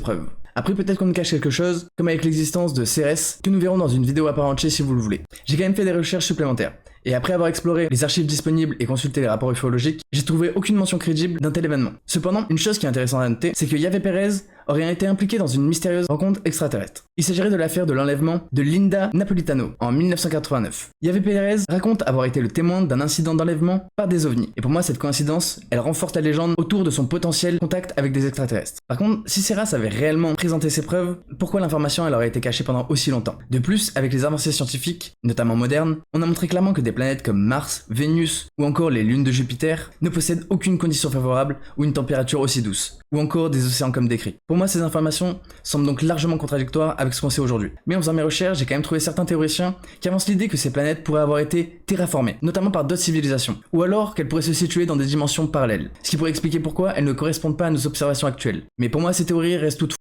preuves. Après peut-être qu'on me cache quelque chose, comme avec l'existence de Cérès, que nous verrons dans une vidéo à part entière si vous le voulez. J'ai quand même fait des recherches supplémentaires. Et après avoir exploré les archives disponibles et consulté les rapports ufologiques, j'ai trouvé aucune mention crédible d'un tel événement. Cependant, une chose qui est intéressante à noter, c'est que Yahvé Pérez aurait été impliqué dans une mystérieuse rencontre extraterrestre. Il s'agirait de l'affaire de l'enlèvement de Linda Napolitano en 1989. Yahvé Pérez raconte avoir été le témoin d'un incident d'enlèvement par des ovnis. Et pour moi, cette coïncidence, elle renforce la légende autour de son potentiel contact avec des extraterrestres. Par contre, si Cérès avait réellement présenté ses preuves, pourquoi l'information elle aurait été cachée pendant aussi longtemps? De plus, avec les avancées scientifiques, notamment modernes, on a montré clairement que des planètes comme Mars, Vénus ou encore les lunes de Jupiter ne possèdent aucune condition favorable ou une température aussi douce, ou encore des océans comme décrits. Pour moi, ces informations semblent donc largement contradictoires avec ce qu'on sait aujourd'hui. Mais en faisant mes recherches, j'ai quand même trouvé certains théoriciens qui avancent l'idée que ces planètes pourraient avoir été terraformées, notamment par d'autres civilisations, ou alors qu'elles pourraient se situer dans des dimensions parallèles, ce qui pourrait expliquer pourquoi elles ne correspondent pas à nos observations actuelles. Mais pour moi, ces théories restent toutefois